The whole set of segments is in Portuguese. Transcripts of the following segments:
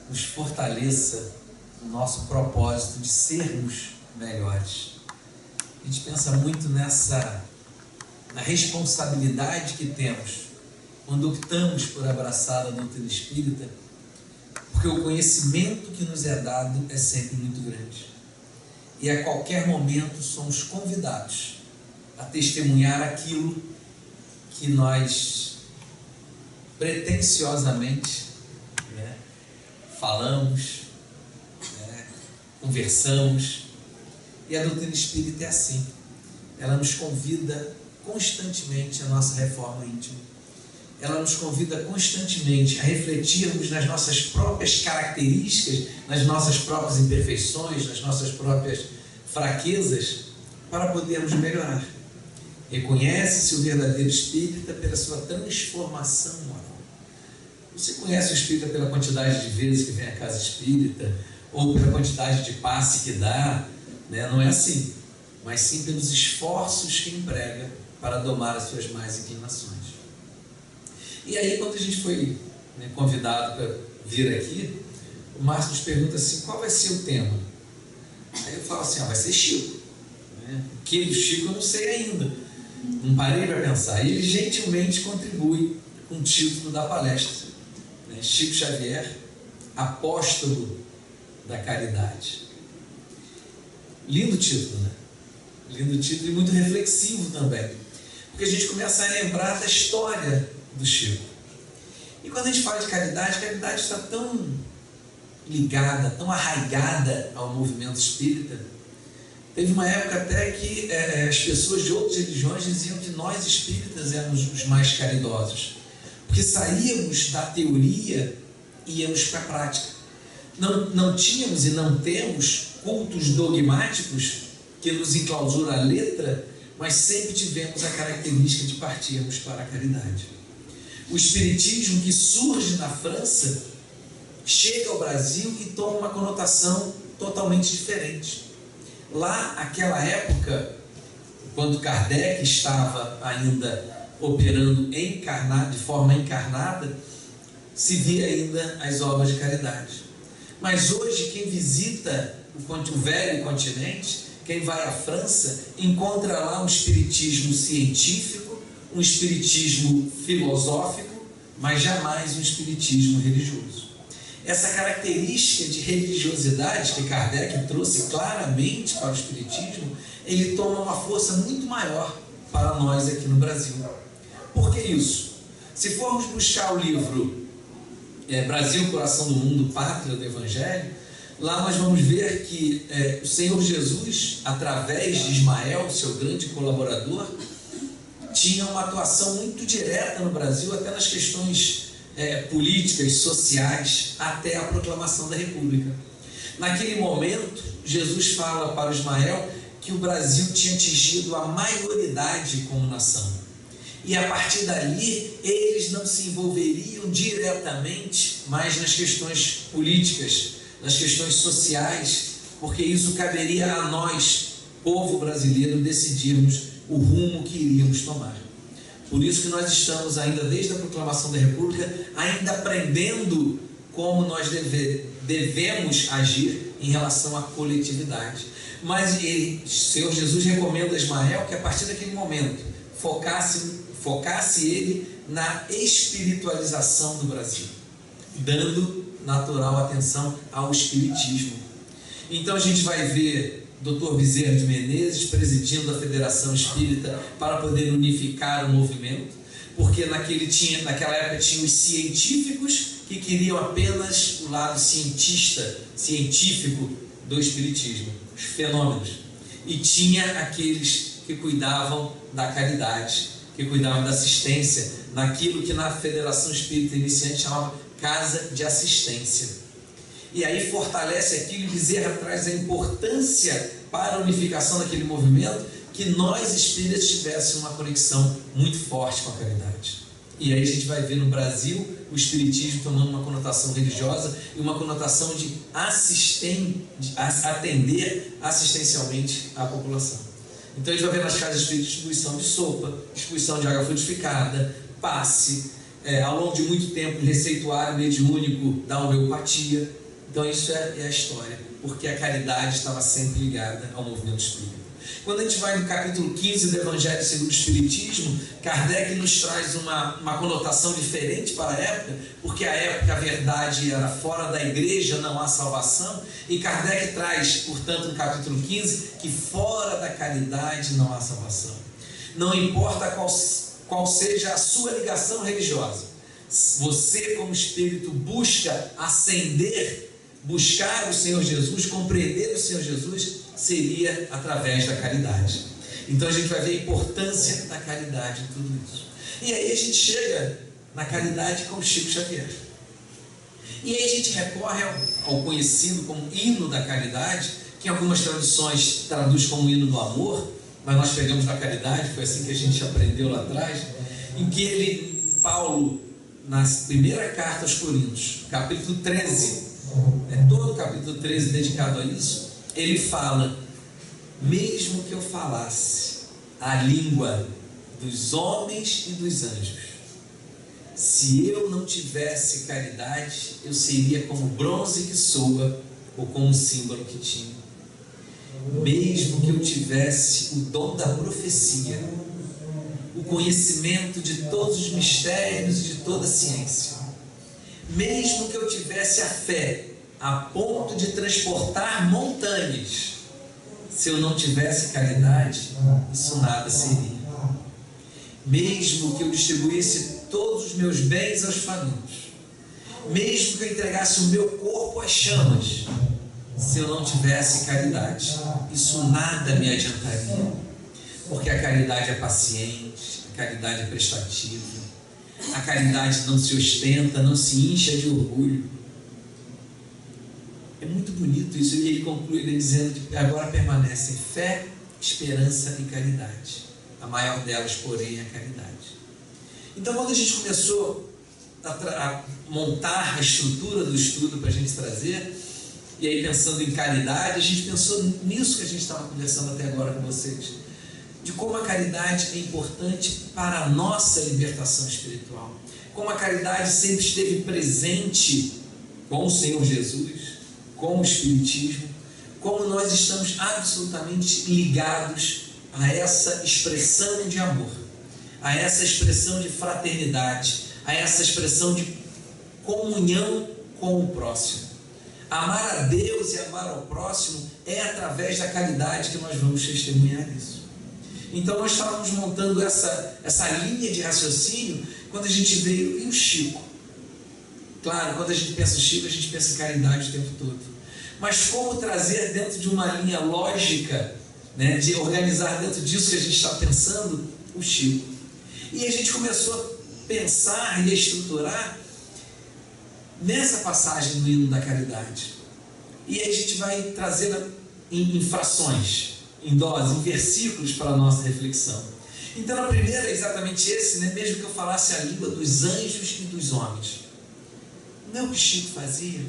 nos fortaleça no nosso propósito de sermos melhores. A gente pensa muito na responsabilidade que temos quando optamos por abraçar a doutrina espírita, porque o conhecimento que nos é dado é sempre muito grande. E a qualquer momento somos convidados a testemunhar aquilo que nós pretensiosamente falamos, conversamos. E a doutrina espírita é assim. Ela nos convida constantemente à nossa reforma íntima. Ela nos convida constantemente a refletirmos nas nossas próprias características, nas nossas próprias imperfeições, nas nossas próprias fraquezas, para podermos melhorar. Reconhece-se o verdadeiro espírita pela sua transformação moral. Você conhece o espírita pela quantidade de vezes que vem à casa espírita, ou pela quantidade de passe que dá, Não é assim, mas sim pelos esforços que emprega para domar as suas más inclinações. E aí, quando a gente foi convidado para vir aqui, o Márcio nos pergunta assim: qual vai ser o tema? Aí eu falo assim: vai ser Chico. O que do Chico eu não sei ainda, não parei para pensar. E ele gentilmente contribui com o título da palestra, Chico Xavier, apóstolo da caridade. Lindo título, Lindo título e muito reflexivo também, porque a gente começa a lembrar da história do Chico. E quando a gente fala de caridade, a caridade está tão ligada, tão arraigada ao movimento espírita. Teve uma época até que as pessoas de outras religiões diziam que nós espíritas éramos os mais caridosos, porque saíamos da teoria e íamos para a prática. Não tínhamos e não temos cultos dogmáticos que nos enclausura a letra, mas sempre tivemos a característica de partirmos para a caridade. O espiritismo que surge na França chega ao Brasil e toma uma conotação totalmente diferente. Lá, naquela época, quando Kardec estava ainda operando de forma encarnada, se via ainda as obras de caridade. Mas hoje, quem visita o velho continente, quem vai à França, encontra lá um espiritismo científico, um espiritismo filosófico, mas jamais um espiritismo religioso. Essa característica de religiosidade que Kardec trouxe claramente para o espiritismo, ele toma uma força muito maior para nós aqui no Brasil. Por que isso? Se formos buscar o livro Brasil, Coração do Mundo, Pátria do Evangelho, lá nós vamos ver que o Senhor Jesus, através de Ismael, seu grande colaborador, tinha uma atuação muito direta no Brasil, até nas questões políticas, sociais, até a proclamação da República. Naquele momento, Jesus fala para Ismael que o Brasil tinha atingido a maioridade como nação. E a partir dali, eles não se envolveriam diretamente mais nas questões políticas, nas questões sociais, porque isso caberia a nós, povo brasileiro, decidirmos o rumo que iríamos tomar. Por isso que nós estamos ainda, desde a proclamação da República, ainda aprendendo como nós devemos agir em relação à coletividade. Mas o Senhor Jesus recomenda a Ismael que a partir daquele momento focasse ele na espiritualização do Brasil, dando natural atenção ao espiritismo. Então a gente vai ver Dr. Bezerra de Menezes presidindo a Federação Espírita para poder unificar o movimento, porque naquela época tinha os científicos que queriam apenas o lado científico do espiritismo, os fenômenos, e tinha aqueles que cuidavam da caridade, que cuidavam da assistência, naquilo que na Federação Espírita Iniciante chamava Casa de Assistência. E aí fortalece aquilo, e Bezerra traz a importância para a unificação daquele movimento, que nós espíritas tivéssemos uma conexão muito forte com a caridade. E aí a gente vai ver no Brasil o espiritismo tomando uma conotação religiosa e uma conotação de atender assistencialmente à população. Então a gente vai ver nas casas espíritas distribuição de sopa, distribuição de água frutificada, passe, ao longo de muito tempo, receituário mediúnico da homeopatia. Então isso é a história, porque a caridade estava sempre ligada ao movimento espírita. Quando a gente vai no capítulo 15 do Evangelho segundo o Espiritismo, Kardec nos traz uma conotação diferente para a época, porque a época a verdade era fora da igreja, não há salvação, e Kardec traz, portanto, no capítulo 15, que fora da caridade não há salvação. Não importa qual seja a sua ligação religiosa, você como espírito busca ascender, buscar o Senhor Jesus, compreender o Senhor Jesus, seria através da caridade. Então a gente vai ver a importância da caridade em tudo isso. E aí a gente chega na caridade com o Chico Xavier. E aí a gente recorre ao conhecido como hino da caridade, que em algumas traduções traduz como hino do amor, mas nós pegamos da caridade, foi assim que a gente aprendeu lá atrás, em que Paulo, na primeira carta aos Coríntios, capítulo 13, todo o capítulo 13 dedicado a isso, ele fala: mesmo que eu falasse a língua dos homens e dos anjos, se eu não tivesse caridade, eu seria como bronze que soa, ou como um símbolo que tinha. Mesmo que eu tivesse o dom da profecia, o conhecimento de todos os mistérios e de toda a ciência, mesmo que eu tivesse a fé a ponto de transportar montanhas, se eu não tivesse caridade, isso nada seria. Mesmo que eu distribuísse todos os meus bens aos famintos, mesmo que eu entregasse o meu corpo às chamas, se eu não tivesse caridade, isso nada me adiantaria, porque a caridade é paciente, a caridade é prestativa, a caridade não se ostenta, não se incha de orgulho. É muito bonito isso, e ele conclui dizendo que agora permanecem fé, esperança e caridade. A maior delas, porém, é a caridade. Então, quando a gente começou a montar a estrutura do estudo para a gente trazer, e aí pensando em caridade, a gente pensou nisso que a gente estava conversando até agora com vocês, de como a caridade é importante para a nossa libertação espiritual, como a caridade sempre esteve presente com o Senhor Jesus, com o Espiritismo, como nós estamos absolutamente ligados a essa expressão de amor, a essa expressão de fraternidade, a essa expressão de comunhão com o próximo. Amar a Deus e amar ao próximo é através da caridade que nós vamos testemunhar isso. Então nós estávamos montando essa linha de raciocínio quando a gente veio, e o Chico? Claro, quando a gente pensa em Chico, a gente pensa em caridade o tempo todo. Mas como trazer dentro de uma linha lógica, né, de organizar dentro disso que a gente está pensando, o Chico? E a gente começou a pensar e a estruturar nessa passagem do hino da caridade. E aí a gente vai trazê-la em frações, em doses, em versículos para a nossa reflexão. Então a primeira é exatamente esse, né? Mesmo que eu falasse a língua dos anjos e dos homens. Não é o que Chico fazia?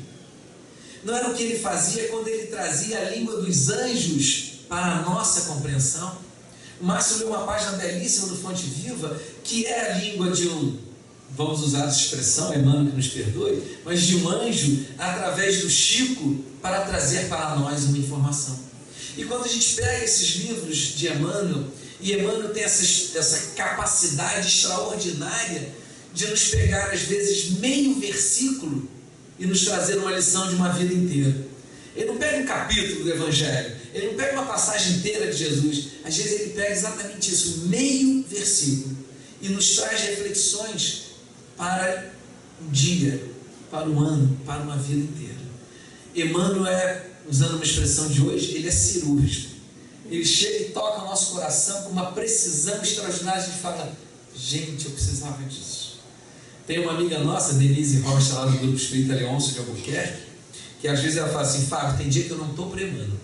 Não era o que ele fazia quando ele trazia a língua dos anjos para a nossa compreensão? O Márcio leu uma página belíssima do Fonte Viva, que é a língua de vamos usar essa expressão, Emmanuel que nos perdoe, mas de um anjo, através do Chico, para trazer para nós uma informação. E quando a gente pega esses livros de Emmanuel, e Emmanuel tem essa capacidade extraordinária de nos pegar, às vezes, meio versículo e nos trazer uma lição de uma vida inteira. Ele não pega um capítulo do Evangelho, ele não pega uma passagem inteira de Jesus, às vezes ele pega exatamente isso, meio versículo, e nos traz reflexões para um dia, para um ano, para uma vida inteira. Emmanuel usando uma expressão de hoje, ele é cirúrgico. Ele chega e toca o nosso coração com uma precisão extraordinária. A gente fala, gente, eu precisava disso. Tem uma amiga nossa, Denise Rocha, lá do Grupo Espírita Leôncio de Albuquerque, que às vezes ela fala assim, Fábio, tem dia que eu não estou premando.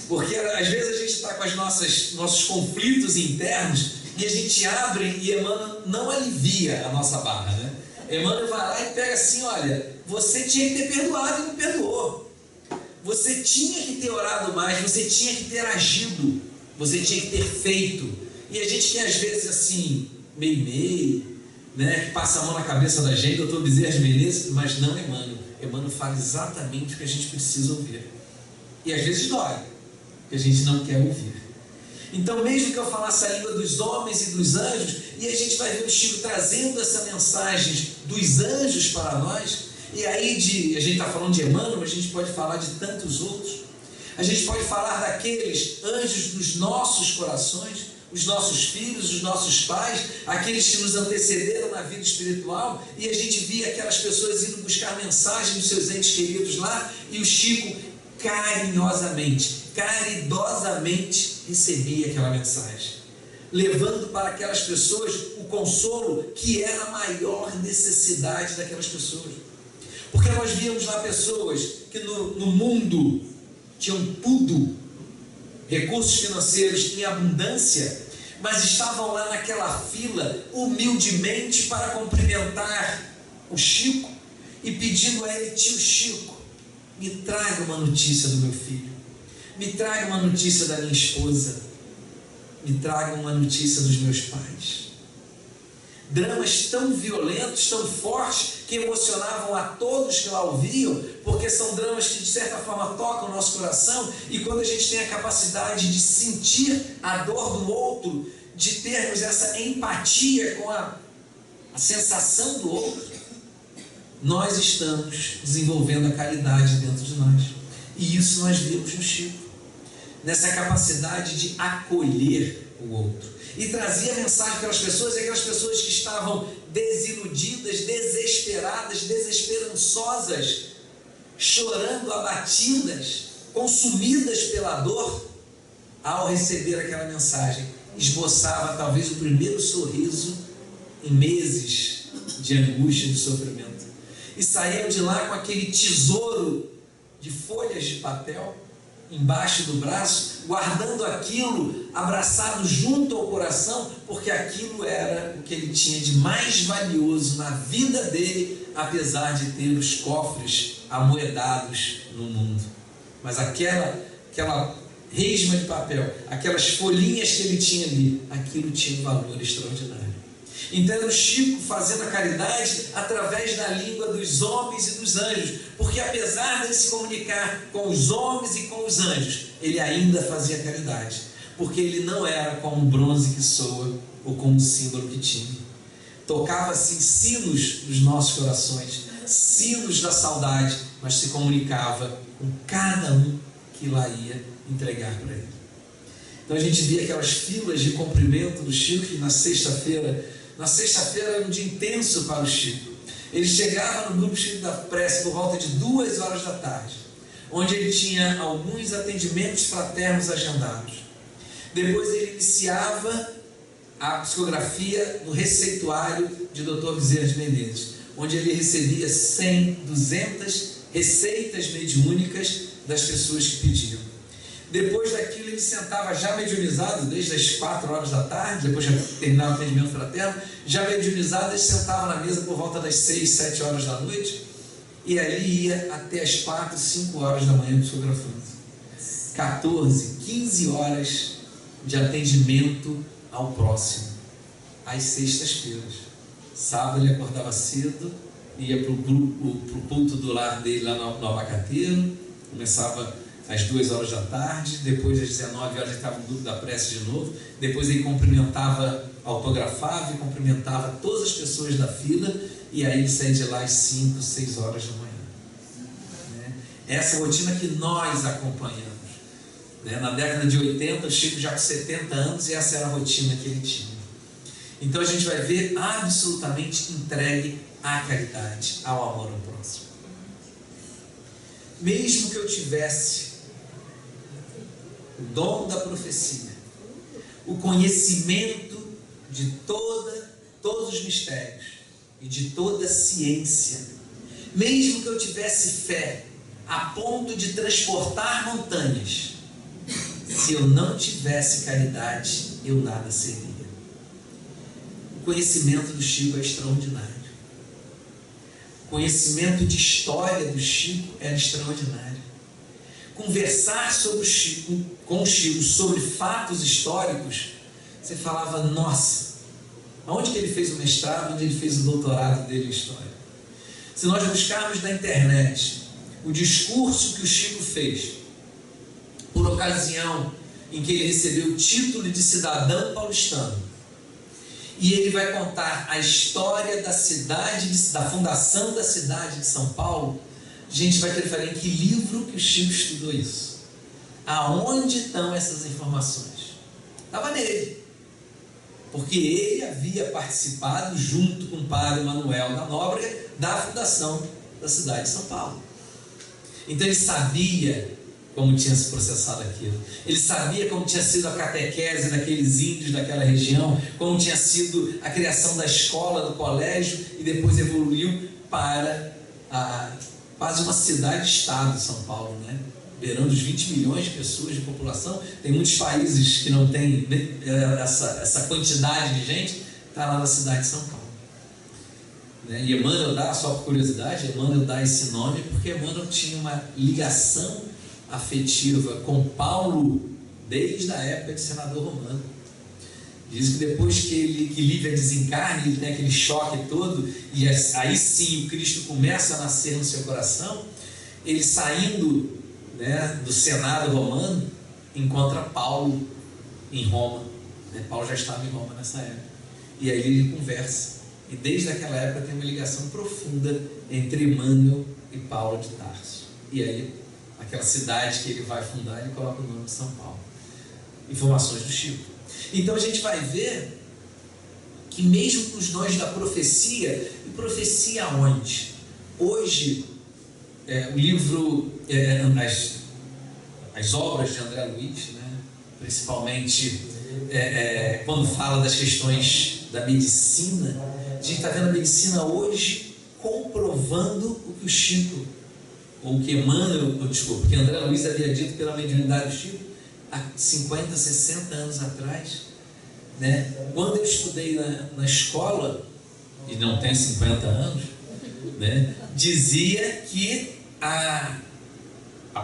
Porque às vezes a gente está com nossos conflitos internos e a gente abre e Emmanuel não alivia a nossa barra, né? Emmanuel vai lá e pega assim, olha, você tinha que ter perdoado e não perdoou. Você tinha que ter orado mais, você tinha que ter agido, você tinha que ter feito. E a gente quer às vezes assim, meio, né, que passa a mão na cabeça da gente, doutor Bezerra de Menezes, mas não Emmanuel. Emmanuel fala exatamente o que a gente precisa ouvir. E às vezes dói, porque a gente não quer ouvir. Então, mesmo que eu falasse a língua dos homens e dos anjos, e a gente vai ver o Chico trazendo essa mensagem dos anjos para nós, e aí a gente está falando de Emmanuel, mas a gente pode falar de tantos outros. A gente pode falar daqueles anjos dos nossos corações, os nossos filhos, os nossos pais, aqueles que nos antecederam na vida espiritual, e a gente via aquelas pessoas indo buscar mensagem dos seus entes queridos lá, e o Chico carinhosamente, caridosamente recebia aquela mensagem, levando para aquelas pessoas o consolo que era a maior necessidade daquelas pessoas. Porque nós víamos lá pessoas que no mundo tinham tudo, recursos financeiros em abundância, mas estavam lá naquela fila humildemente para cumprimentar o Chico e pedindo a ele: tio Chico, me traga uma notícia do meu filho, me traga uma notícia da minha esposa, me traga uma notícia dos meus pais. Dramas tão violentos, tão fortes, que emocionavam a todos que lá ouviam, porque são dramas que de certa forma tocam o nosso coração, e quando a gente tem a capacidade de sentir a dor do outro, de termos essa empatia com a sensação do outro, nós estamos desenvolvendo a caridade dentro de nós. E isso nós vimos no Chico, nessa capacidade de acolher o outro. E trazia mensagem para as pessoas, e aquelas pessoas que estavam desiludidas, desesperadas, desesperançosas, chorando, abatidas, consumidas pela dor, ao receber aquela mensagem, esboçava talvez o primeiro sorriso em meses de angústia e de sofrimento. E saíam de lá com aquele tesouro de folhas de papel embaixo do braço, guardando aquilo, abraçado junto ao coração, porque aquilo era o que ele tinha de mais valioso na vida dele, apesar de ter os cofres amoedados no mundo. Mas aquela resma de papel, aquelas folhinhas que ele tinha ali, aquilo tinha um valor extraordinário. Então era o Chico fazendo a caridade através da língua dos homens e dos anjos, porque apesar de se comunicar com os homens e com os anjos, ele ainda fazia caridade, porque ele não era como um bronze que soa ou como um símbolo que tinha. Tocava assim sinos dos nossos corações, sinos da saudade, mas se comunicava com cada um que lá ia entregar para ele. Então a gente via aquelas filas de cumprimento do Chico, e na sexta-feira era um dia intenso para o Chico. Ele chegava no grupo Chico da Prece por volta de 2 horas da tarde, onde ele tinha alguns atendimentos fraternos agendados. Depois ele iniciava a psicografia no receituário de Dr. Bezerra de Menezes, onde ele recebia 100, 200 receitas mediúnicas das pessoas que pediam. Depois daquilo ele sentava já mediunizado, desde as 4 horas da tarde, depois já terminava o atendimento fraterno, já mediunizado, ele sentava na mesa por volta das 6, 7 horas da noite, e ali ia até as 4, 5 horas da manhã psicografando. 14, 15 horas de atendimento ao próximo, às sextas-feiras. Sábado ele acordava cedo, ia para o culto do lar dele lá no Abacateiro, começava às 2 horas da tarde, depois às 19 horas ele estava no grupo da prece de novo, depois ele cumprimentava, autografava e cumprimentava todas as pessoas da fila, e aí ele saía de lá às 5, 6 horas da manhã. Essa rotina que nós acompanhamos. Na década de 80, o Chico já com 70 anos, e essa era a rotina que ele tinha. Então a gente vai ver absolutamente entregue à caridade, ao amor ao próximo. Mesmo que eu tivesse o dom da profecia, o conhecimento de todos os mistérios e de toda a ciência, mesmo que eu tivesse fé a ponto de transportar montanhas, se eu não tivesse caridade, eu nada seria. O conhecimento do Chico é extraordinário. O conhecimento de história do Chico era extraordinário. Conversar com o Chico sobre fatos históricos, você falava: nossa, Aonde que ele fez o mestrado, onde ele fez o doutorado dele em História. Se nós buscarmos na internet o discurso que o Chico fez, por ocasião em que ele recebeu o título de cidadão paulistano, e ele vai contar a história da cidade, da fundação da cidade de São Paulo, a gente vai querer falar em que livro que o Chico estudou isso. Aonde estão essas informações? Estava nele. Porque ele havia participado, junto com o padre Manuel da Nóbrega, da fundação da cidade de São Paulo. Então ele sabia como tinha se processado aquilo. Ele sabia como tinha sido a catequese daqueles índios daquela região, como tinha sido a criação da escola, do colégio, e depois evoluiu para quase uma cidade-estado de São Paulo, né? Beirando os 20 milhões de pessoas de população. Tem muitos países que não têm essa quantidade de gente, está lá na cidade de São Paulo. Né? E Emmanuel dá, só por curiosidade, Emmanuel dá esse nome porque Emmanuel tinha uma ligação afetiva com Paulo desde a época de senador romano. Diz que depois que Lívia desencarna, ele tem aquele choque todo, e aí sim o Cristo começa a nascer no seu coração. Ele saindo, né, do Senado romano, encontra Paulo em Roma. Né? Paulo já estava em Roma nessa época. E aí ele conversa. E desde aquela época tem uma ligação profunda entre Emmanuel e Paulo de Tarso. E aí, aquela cidade que ele vai fundar, ele coloca o nome de São Paulo. Informações do Chico. Então a gente vai ver que mesmo para os dons da profecia, e profecia onde? Hoje, o livro, as obras de André Luiz, né, principalmente quando fala das questões da medicina, a gente está vendo a medicina hoje comprovando o que o Chico, ou o que Emmanuel, desculpa, que André Luiz havia dito pela mediunidade do Chico há 50, 60 anos atrás. Né? Quando eu estudei na escola, e não tenho 50 anos, né, dizia que a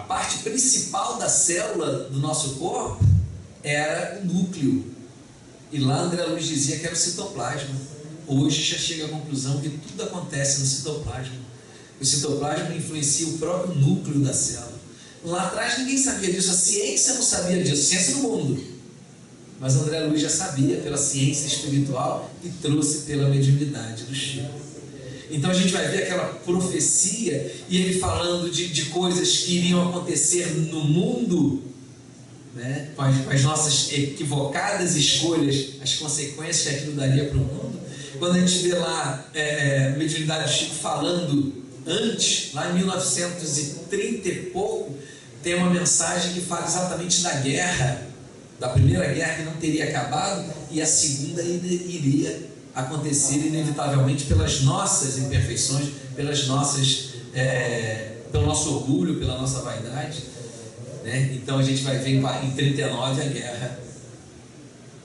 parte principal da célula do nosso corpo era o núcleo, e lá André Luiz dizia que era o citoplasma. Hoje já chega à conclusão que tudo acontece no citoplasma. O citoplasma influencia o próprio núcleo da célula. Lá atrás ninguém sabia disso, a ciência não sabia disso, a ciência do mundo. Mas André Luiz já sabia pela ciência espiritual e trouxe pela mediunidade do Chico. Então a gente vai ver aquela profecia e ele falando de coisas que iriam acontecer no mundo, né, com as nossas equivocadas escolhas, as consequências que aquilo daria para o mundo. Quando a gente vê lá a mediunidade do Chico falando antes, lá em 1930 e pouco, tem uma mensagem que fala exatamente da guerra, da primeira guerra que não teria acabado, e a segunda iria acontecer inevitavelmente pelas nossas imperfeições, pelo nosso orgulho, pela nossa vaidade. Né? Então a gente vai ver em 39 a guerra,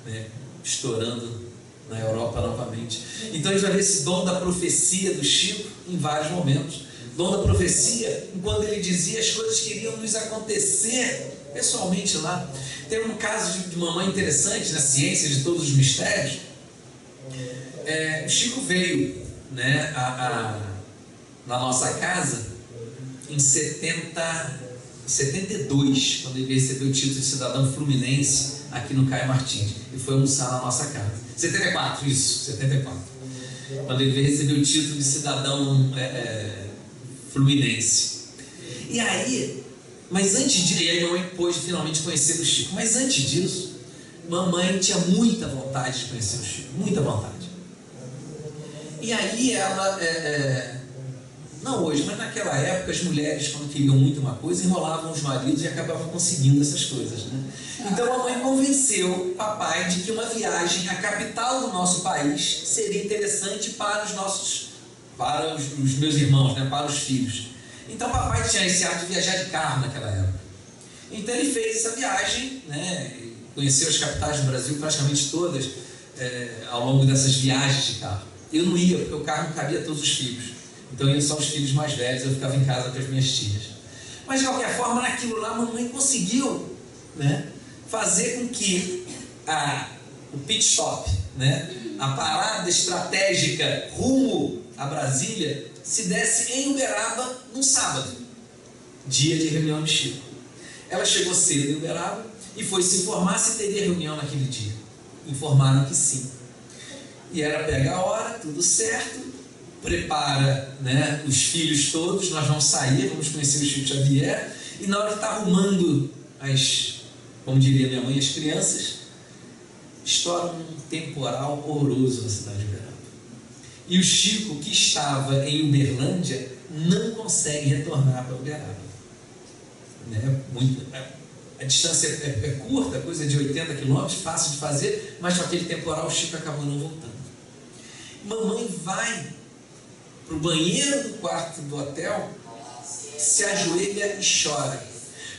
né, estourando na Europa novamente. Então a gente vai ver esse dom da profecia do Chico em vários momentos. Dom da profecia, quando ele dizia as coisas que iriam nos acontecer pessoalmente lá. Tem um caso de uma mãe interessante na ciência de todos os mistérios. O Chico veio, né, na nossa casa em 72, quando ele recebeu o título de cidadão fluminense aqui no Caio Martins, e foi almoçar na nossa casa. 74, isso, 74. Quando ele recebeu o título de cidadão fluminense. E aí, mas antes disso, e aí a mamãe pôde finalmente conhecer o Chico, mas antes disso, mamãe tinha muita vontade de conhecer o Chico, muita vontade. E aí ela, não hoje, mas naquela época, as mulheres, quando queriam muito uma coisa, enrolavam os maridos e acabavam conseguindo essas coisas, né? Então a mãe convenceu o papai de que uma viagem à capital do nosso país seria interessante para os meus irmãos, né? Para os filhos. Então o papai tinha esse hábito de viajar de carro naquela época. Então ele fez essa viagem, né? Conheceu as capitais do Brasil, praticamente todas, ao longo dessas viagens de carro. Eu não ia, porque o carro não cabia a todos os filhos. Então iam só os filhos mais velhos, eu ficava em casa com as minhas tias. Mas de qualquer forma, naquilo lá, a mamãe conseguiu, né, fazer com que o pit stop, né? A parada estratégica rumo a Brasília, se desse em Uberaba num sábado, dia de reunião de Chico. Ela chegou cedo em Uberaba e foi se informar se teria reunião naquele dia. Informaram que sim. E ela pega a hora, tudo certo, prepara, né, os filhos todos, nós vamos sair, vamos conhecer o Chico Xavier, e na hora que está arrumando como diria minha mãe, as crianças, estoura um temporal horroroso na cidade de Uberaba. E o Chico, que estava em Uberlândia, não consegue retornar para Uberaba. Né? A distância é curta, coisa de 80 quilômetros, fácil de fazer, mas com aquele temporal o Chico acabou não voltando. Mamãe vai para o banheiro do quarto do hotel, se ajoelha e chora.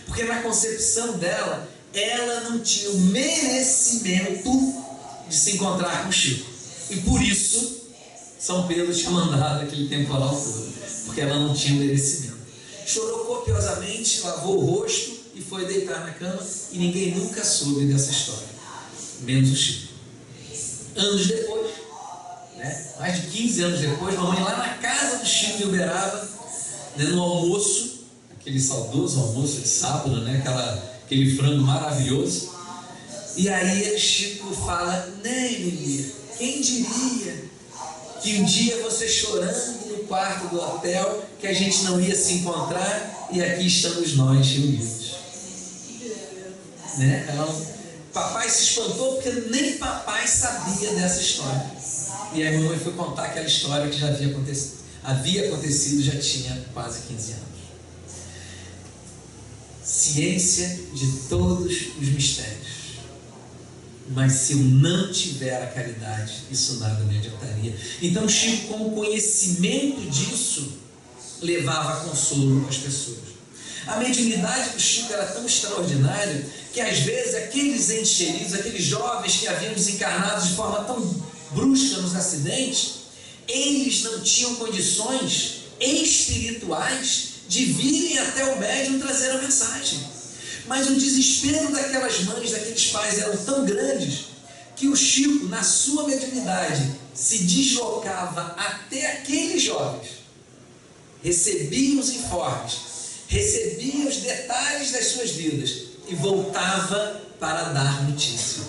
Porque na concepção dela, ela não tinha o merecimento de se encontrar com o Chico. E por isso, São Pedro tinha mandado aquele temporal todo. Porque ela não tinha o merecimento. Chorou copiosamente, lavou o rosto e foi deitar na cama. E ninguém nunca soube dessa história. Menos o Chico. Anos depois, né, mais de 15 anos depois, mamãe lá na casa do Chico de Uberaba, né, no almoço, aquele saudoso almoço de sábado, né, aquele frango maravilhoso. E aí Chico fala: "Né, Lili, quem diria que um dia você chorando no quarto do hotel, que a gente não ia se encontrar, e aqui estamos nós reunidos." Né? Papai se espantou porque nem papai sabia dessa história. E aí a mamãe foi contar aquela história que já havia acontecido, já tinha quase 15 anos. Ciência de todos os mistérios. Mas se eu não tiver a caridade, isso nada me adiantaria. Então Chico, com o conhecimento disso, levava consolo às pessoas. A mediunidade do Chico era tão extraordinária que às vezes aqueles entes queridos, aqueles jovens que haviam desencarnado de forma tão brusca nos acidentes, eles não tinham condições espirituais de virem até o médium trazer a mensagem. Mas o desespero daquelas mães, daqueles pais eram tão grandes que o Chico, na sua mediunidade, se deslocava até aqueles jovens, recebia os informes, recebia os detalhes das suas vidas e voltava para dar notícia.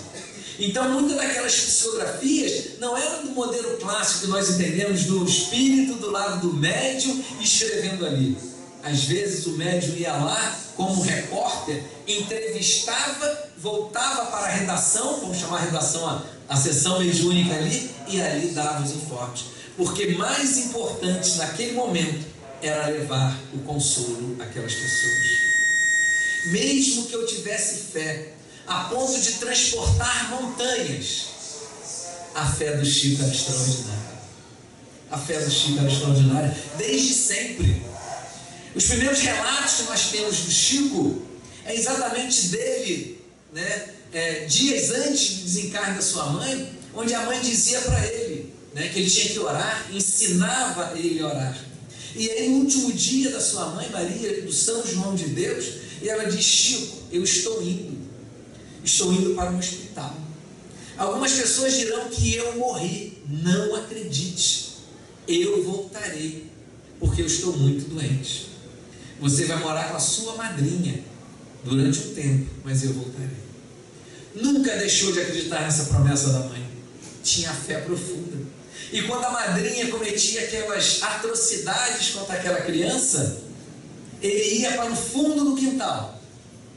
Então, muitas daquelas psicografias não eram do modelo clássico que nós entendemos do espírito do lado do médium escrevendo ali. Às vezes o médium ia lá como repórter, entrevistava, voltava para a redação, vamos chamar a redação a sessão mediúnica ali, e ali dava os informes. Porque mais importante naquele momento era levar o consolo àquelas pessoas. Mesmo que eu tivesse fé a ponto de transportar montanhas, a fé do Chico era extraordinária. A fé do Chico era extraordinária desde sempre. Os primeiros relatos que nós temos do Chico é exatamente dele, né, dias antes do desencarne da sua mãe, onde a mãe dizia para ele, né, que ele tinha que orar, ensinava ele a orar. E aí no último dia da sua mãe, Maria, do São João de Deus, e ela diz: "Chico, eu estou indo para um hospital. Algumas pessoas dirão que eu morri. Não acredite, eu voltarei, porque eu estou muito doente. Você vai morar com a sua madrinha durante um tempo, mas eu voltarei." Nunca deixou de acreditar nessa promessa da mãe. Tinha fé profunda. E quando a madrinha cometia aquelas atrocidades contra aquela criança, ele ia para o fundo do quintal,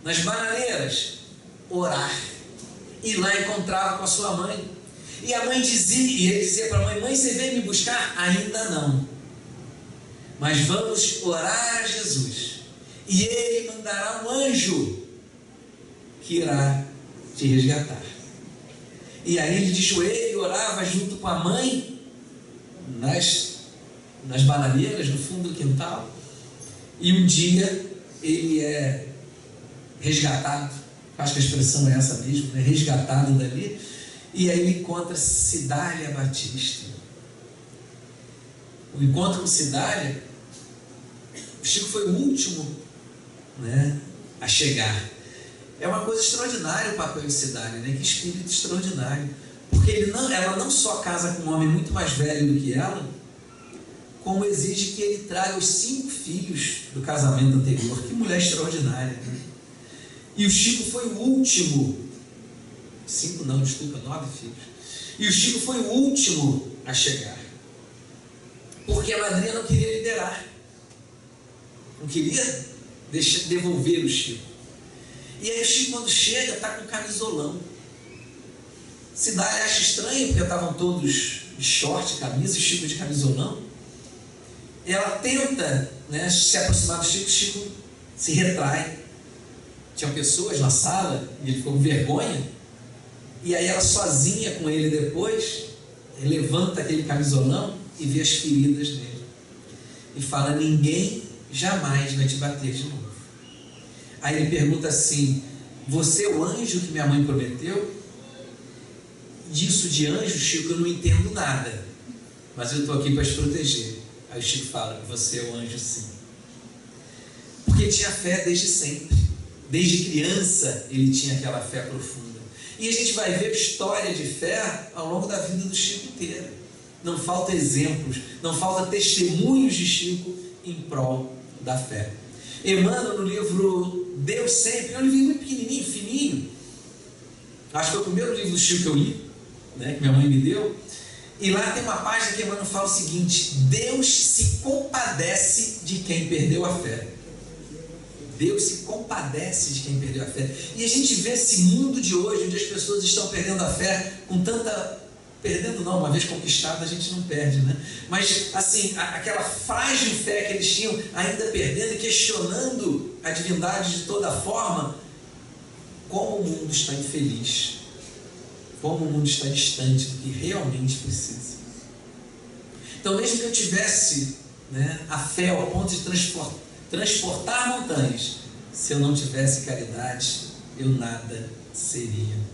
nas bananeiras, orar. E lá encontrava com a sua mãe. E a mãe dizia, e ele dizia para a mãe: "Mãe, você veio me buscar?" "Ainda não. Mas vamos orar a Jesus. E ele mandará um anjo que irá te resgatar." E aí ele de joelho e orava junto com a mãe nas bananeiras, no fundo do quintal. E um dia ele é resgatado, acho que a expressão é essa mesmo, né? Resgatado dali. E aí ele encontra Cidália Batista. O encontro com Cidália, o Chico foi o último, né, a chegar. É uma coisa extraordinária o papel de Cidália, né? Que espírito extraordinário. Porque ela não só casa com um homem muito mais velho do que ela, como exige que ele traga os 5 filhos do casamento anterior. Que mulher extraordinária, né? E o Chico foi o último, 5 não, desculpa, 9 filhos. E o Chico foi o último a chegar, porque a madrinha não queria liberar, não queria devolver o Chico. E aí o Chico, quando chega, está com camisolão. Cidália acha estranho, porque estavam todos de short, camisa, e o Chico de camisolão. Ela tenta, né, se aproximar do Chico, o Chico se retrai. Tinham pessoas na sala, e ele ficou com vergonha. E aí ela sozinha com ele depois, levanta aquele camisolão e vê as feridas dele. E fala: ninguém jamais vai te bater de novo. Aí ele pergunta assim: você é o anjo que minha mãe prometeu? Disso de anjo, Chico, eu não entendo nada, mas eu estou aqui para te proteger. Aí o Chico fala: você é o anjo, sim. Porque tinha fé desde sempre. Desde criança ele tinha aquela fé profunda. E a gente vai ver história de fé ao longo da vida do Chico inteiro. Não falta exemplos, não falta testemunhos de Chico em prol da fé. Emmanuel, no livro Deus Sempre, é um livro muito pequenininho, fininho. Acho que foi o primeiro livro do Chico que eu li, né, que minha mãe me deu. E lá tem uma página que Emmanuel fala o seguinte: Deus se compadece de quem perdeu a fé. Deus se compadece de quem perdeu a fé. E a gente vê esse mundo de hoje, onde as pessoas estão perdendo a fé com tanta... Perdendo não, uma vez conquistada a gente não perde, né? Mas assim, aquela frágil fé que eles tinham, ainda perdendo e questionando a divindade de toda forma. Como o mundo está infeliz, como o mundo está distante do que realmente precisa. Então, mesmo que eu tivesse, né, a fé ao ponto de transportar montanhas, se eu não tivesse caridade, eu nada seria.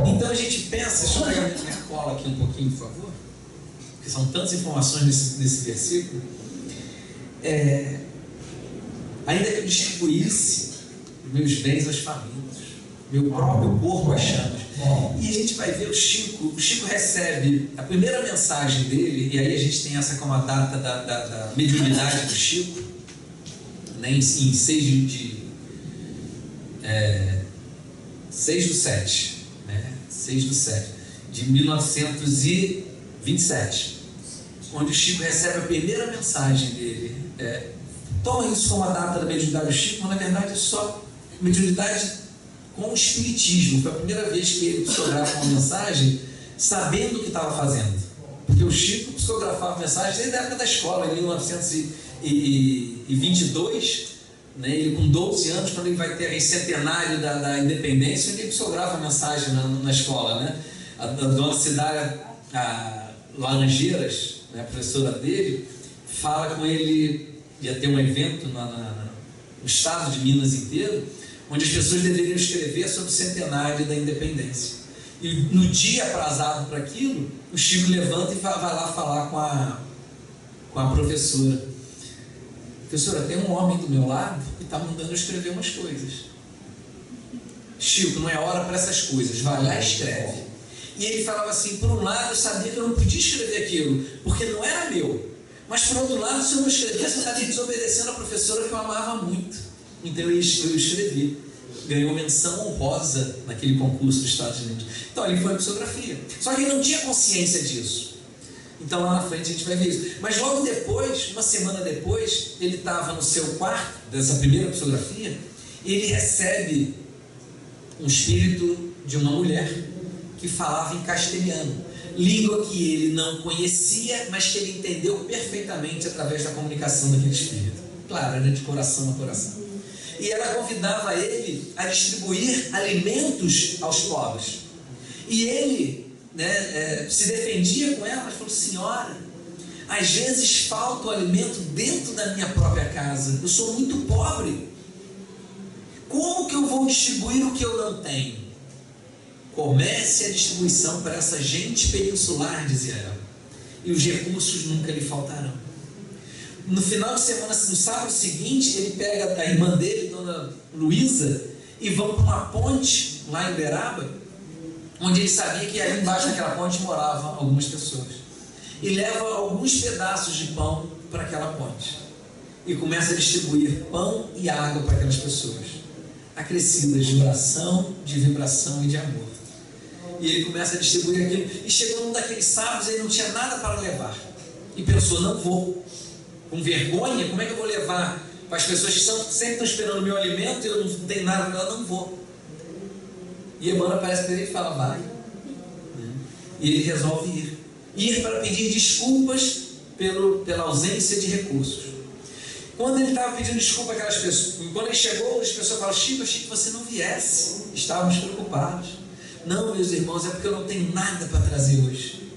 Então a gente pensa, deixa eu pegar minha cola aqui um pouquinho, por favor, porque são tantas informações nesse versículo. Ainda que eu distribuísse meus bens aos famintos, meu próprio corpo às chamas. E a gente vai ver o Chico recebe a primeira mensagem dele, e aí a gente tem essa como a data da mediunidade do Chico, né, em 6/7, né, 6/7 de 1927, onde o Chico recebe a primeira mensagem dele. Toma isso como a data da mediunidade do Chico, mas na verdade é só mediunidade com o espiritismo. Foi a primeira vez que ele psicografa uma mensagem sabendo o que estava fazendo, porque o Chico psicografava mensagens desde a época da escola, em 1922, né, ele com 12 anos, quando ele vai ter o centenário da independência, ele psicografa a mensagem na escola, né? A dona Cidália Laranjeiras, né, a professora dele, fala com ele, ia ter um evento no estado de Minas inteiro, onde as pessoas deveriam escrever sobre o centenário da independência. E no dia aprazado para aquilo, o Chico levanta e vai lá falar com a professora. Professora, tem um homem do meu lado que está mandando eu escrever umas coisas. Chico, não é hora para essas coisas, vai lá e escreve. E ele falava assim: por um lado eu sabia que eu não podia escrever aquilo, porque não era meu. Mas por outro lado, se eu não escrevesse, eu estaria desobedecendo a professora que eu amava muito. Então eu escrevi. Ganhou menção honrosa naquele concurso dos Estados Unidos. Então ele foi em psicografia. Só que ele não tinha consciência disso. Então lá na frente a gente vai ver isso. Mas logo depois, uma semana depois, ele estava no seu quarto, dessa primeira psicografia, e ele recebe um espírito de uma mulher que falava em castelhano, língua que ele não conhecia, mas que ele entendeu perfeitamente através da comunicação daquele espírito. Claro, era de coração a coração. E ela convidava ele a distribuir alimentos aos pobres. E ele, né, se defendia com ela, mas falou: senhora, às vezes falta o alimento dentro da minha própria casa, eu sou muito pobre, como que eu vou distribuir o que eu não tenho? Comece a distribuição para essa gente peninsular, dizia ela, e os recursos nunca lhe faltarão. No final de semana, no sábado seguinte, ele pega a irmã dele, Dona Luísa, e vão para uma ponte lá em Uberaba, onde ele sabia que ali embaixo daquela ponte moravam algumas pessoas. E leva alguns pedaços de pão para aquela ponte. E começa a distribuir pão e água para aquelas pessoas, acrescidas de oração, de vibração e de amor. E ele começa a distribuir aquilo. E chegou num daqueles sábados, ele não tinha nada para levar. E pensou, não vou. Com vergonha, como é que eu vou levar para as pessoas que sempre estão esperando o meu alimento e eu não tenho nada para ela? Não vou. E Emmanuel aparece para ele e fala, vai. E ele resolve ir. Ir para pedir desculpas pela ausência de recursos. Quando ele estava pedindo desculpa àquelas pessoas, quando ele chegou, as pessoas falaram, Chico, eu achei que você não viesse. Estávamos preocupados. Não, meus irmãos, é porque eu não tenho nada para trazer hoje.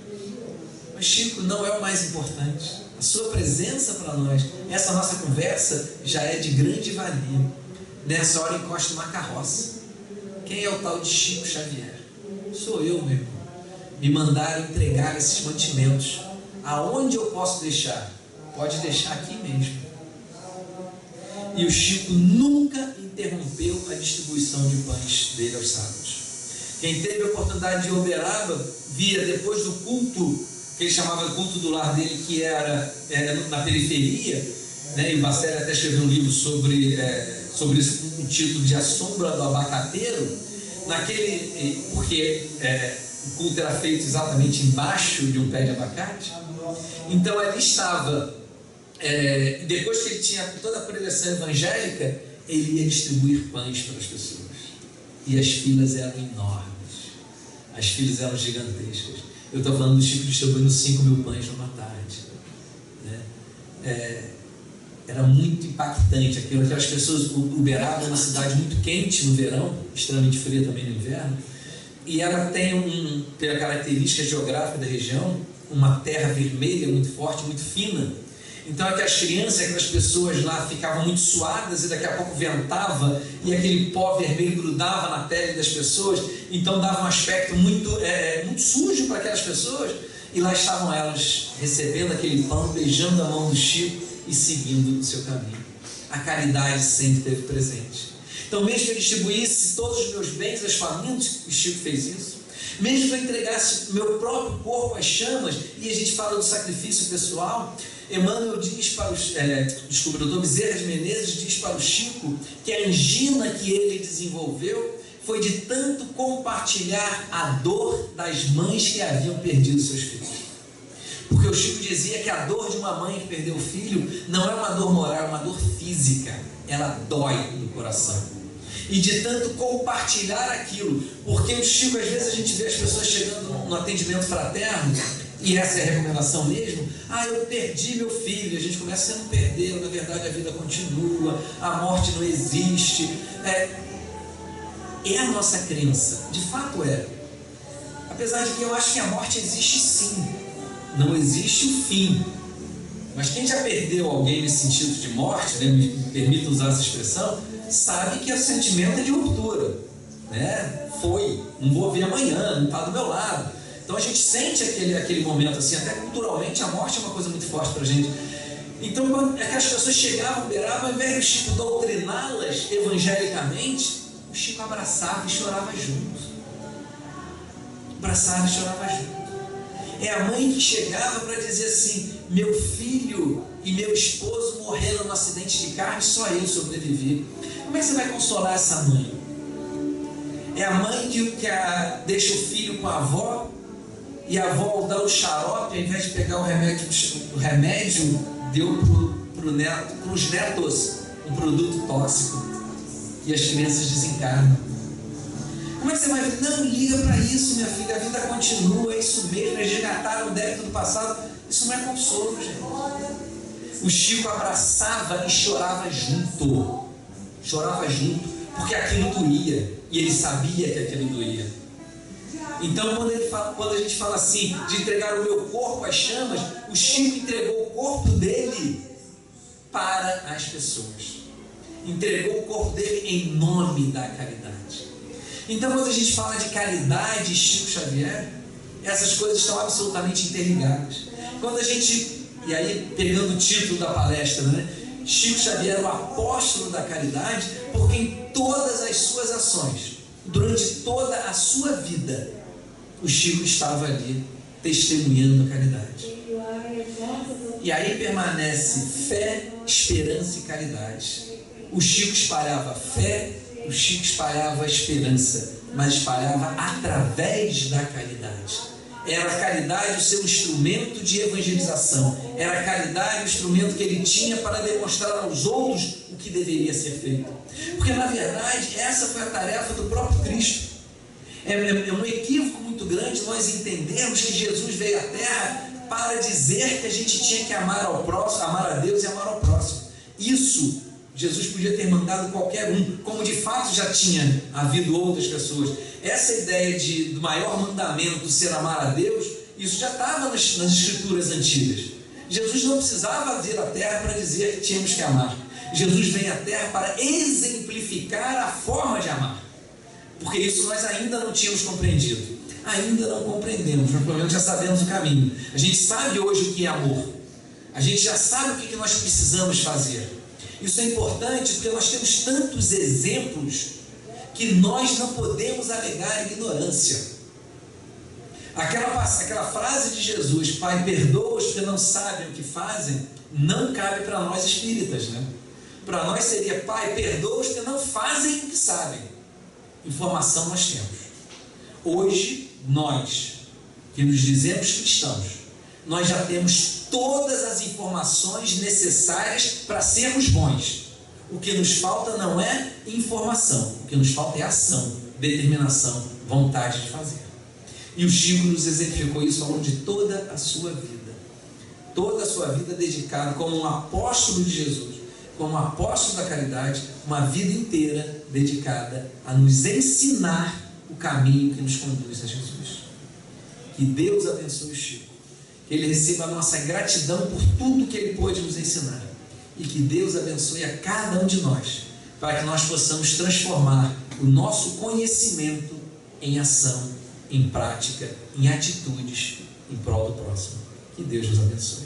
Mas Chico, não é o mais importante. A sua presença para nós, essa nossa conversa já é de grande valia. Nessa hora encosta uma carroça. Quem é o tal de Chico Xavier? Sou eu, meu irmão. Me mandaram entregar esses mantimentos. Aonde eu posso deixar? Pode deixar aqui mesmo. E o Chico nunca interrompeu a distribuição de pães dele aos sábados. Quem teve a oportunidade de ir a Uberaba, via depois do culto, que ele chamava de culto do lar dele, que era na periferia, né? E o Bacelli até escreveu um livro sobre isso, com o título de A Sombra do Abacateiro, porque o culto era feito exatamente embaixo de um pé de abacate. Então ali estava, depois que ele tinha toda a preleção evangélica, ele ia distribuir pães para as pessoas. E as filas eram enormes, as filas eram gigantescas. Eu estou falando do Chico distribuindo 5.000 pães numa tarde, né? Era muito impactante aquelas pessoas. Uberaba é uma cidade muito quente no verão, extremamente fria também no inverno, e ela tem, pela característica geográfica da região, uma terra vermelha muito forte, muito fina. Então aquelas crianças, aquelas pessoas lá ficavam muito suadas e daqui a pouco ventava e aquele pó vermelho grudava na pele das pessoas, então dava um aspecto muito sujo para aquelas pessoas. E lá estavam elas recebendo aquele pão, beijando a mão do Chico e seguindo o seu caminho. A caridade sempre esteve presente. Então mesmo que eu distribuísse todos os meus bens aos famintos, o Chico fez isso. Mesmo que eu entregasse meu próprio corpo às chamas, e a gente fala do sacrifício pessoal, Emmanuel diz para o doutor Bezerra de Menezes diz para o Chico que a angina que ele desenvolveu foi de tanto compartilhar a dor das mães que haviam perdido seus filhos. Porque o Chico dizia que a dor de uma mãe que perdeu o filho não é uma dor moral, é uma dor física, ela dói no coração. E de tanto compartilhar aquilo, porque o Chico, às vezes a gente vê as pessoas chegando no atendimento fraterno, e essa é a recomendação mesmo, eu perdi meu filho, a gente começa, você não perdeu, na verdade a vida continua, a morte não existe. É a nossa crença, de fato é. Apesar de que eu acho que a morte existe sim, não existe o fim. Mas quem já perdeu alguém nesse sentido de morte, né, me permita usar essa expressão, sabe que o sentimento é de ruptura, né? Não vou ver amanhã, não está do meu lado. Então a gente sente aquele momento assim, até culturalmente a morte é uma coisa muito forte para a gente. Então quando aquelas pessoas chegavam a Uberaba, ao invés do Chico doutriná-las evangelicamente, o Chico abraçava e chorava junto. Abraçava e chorava junto. É a mãe que chegava para dizer assim, meu filho e meu esposo morreram no acidente de carro e só eu sobrevivi. Como é que você vai consolar essa mãe? É a mãe que deixa o filho com a avó e a avó dá o xarope, ao invés de pegar o remédio deu para os netos um produto tóxico e as crianças desencarnam. Como é que você vai dizer, não, liga para isso, minha filha, a vida continua, é isso mesmo, resgataram o débito do passado. Isso não é consolo, gente. O Chico abraçava e chorava junto, porque aquilo doía, e ele sabia que aquilo doía. Então quando a gente fala assim, de entregar o meu corpo às chamas, o Chico entregou o corpo dele para as pessoas, entregou o corpo dele em nome da caridade. Então quando a gente fala de caridade e Chico Xavier, essas coisas estão absolutamente interligadas. Quando a gente E aí, pegando o título da palestra, né? Chico Xavier, o apóstolo da caridade, porque em todas as suas ações, durante toda a sua vida, o Chico estava ali testemunhando a caridade. E aí permanece fé, esperança e caridade. O Chico espalhava fé, o Chico espalhava esperança, mas espalhava através da caridade. Era a caridade o seu instrumento de evangelização. Era a caridade o instrumento que ele tinha para demonstrar aos outros o que deveria ser feito. Porque, na verdade, essa foi a tarefa do próprio Cristo. É um equívoco muito grande nós entendermos que Jesus veio à Terra para dizer que a gente tinha que amar ao próximo, amar a Deus e amar ao próximo. Isso Jesus podia ter mandado qualquer um, como de fato já tinha havido outras pessoas. Essa ideia do maior mandamento ser amar a Deus, isso já estava nas escrituras antigas. Jesus não precisava vir à Terra para dizer que tínhamos que amar. Jesus vem à Terra para exemplificar a forma de amar, porque isso nós ainda não tínhamos compreendido. Ainda não compreendemos, mas pelo menos já sabemos o caminho. A gente sabe hoje o que é amor. A gente já sabe o que nós precisamos fazer. Isso é importante porque nós temos tantos exemplos que nós não podemos alegar ignorância. Aquela frase de Jesus, Pai, perdoa-os porque não sabem o que fazem, não cabe para nós espíritas, né? Para nós seria, Pai, perdoa-os porque não fazem o que sabem. Informação nós temos. Hoje, nós, que nos dizemos cristãos, nós já temos todas as informações necessárias para sermos bons. O que nos falta não é informação, o que nos falta é ação, determinação, vontade de fazer. E o Chico nos exemplificou isso ao longo de toda a sua vida. Toda a sua vida dedicada como um apóstolo de Jesus, como um apóstolo da caridade, uma vida inteira dedicada a nos ensinar o caminho que nos conduz a Jesus. Que Deus abençoe o Chico, que ele receba a nossa gratidão por tudo que ele pôde nos ensinar, e que Deus abençoe a cada um de nós, para que nós possamos transformar o nosso conhecimento em ação, em prática, em atitudes em prol do próximo. Que Deus nos abençoe.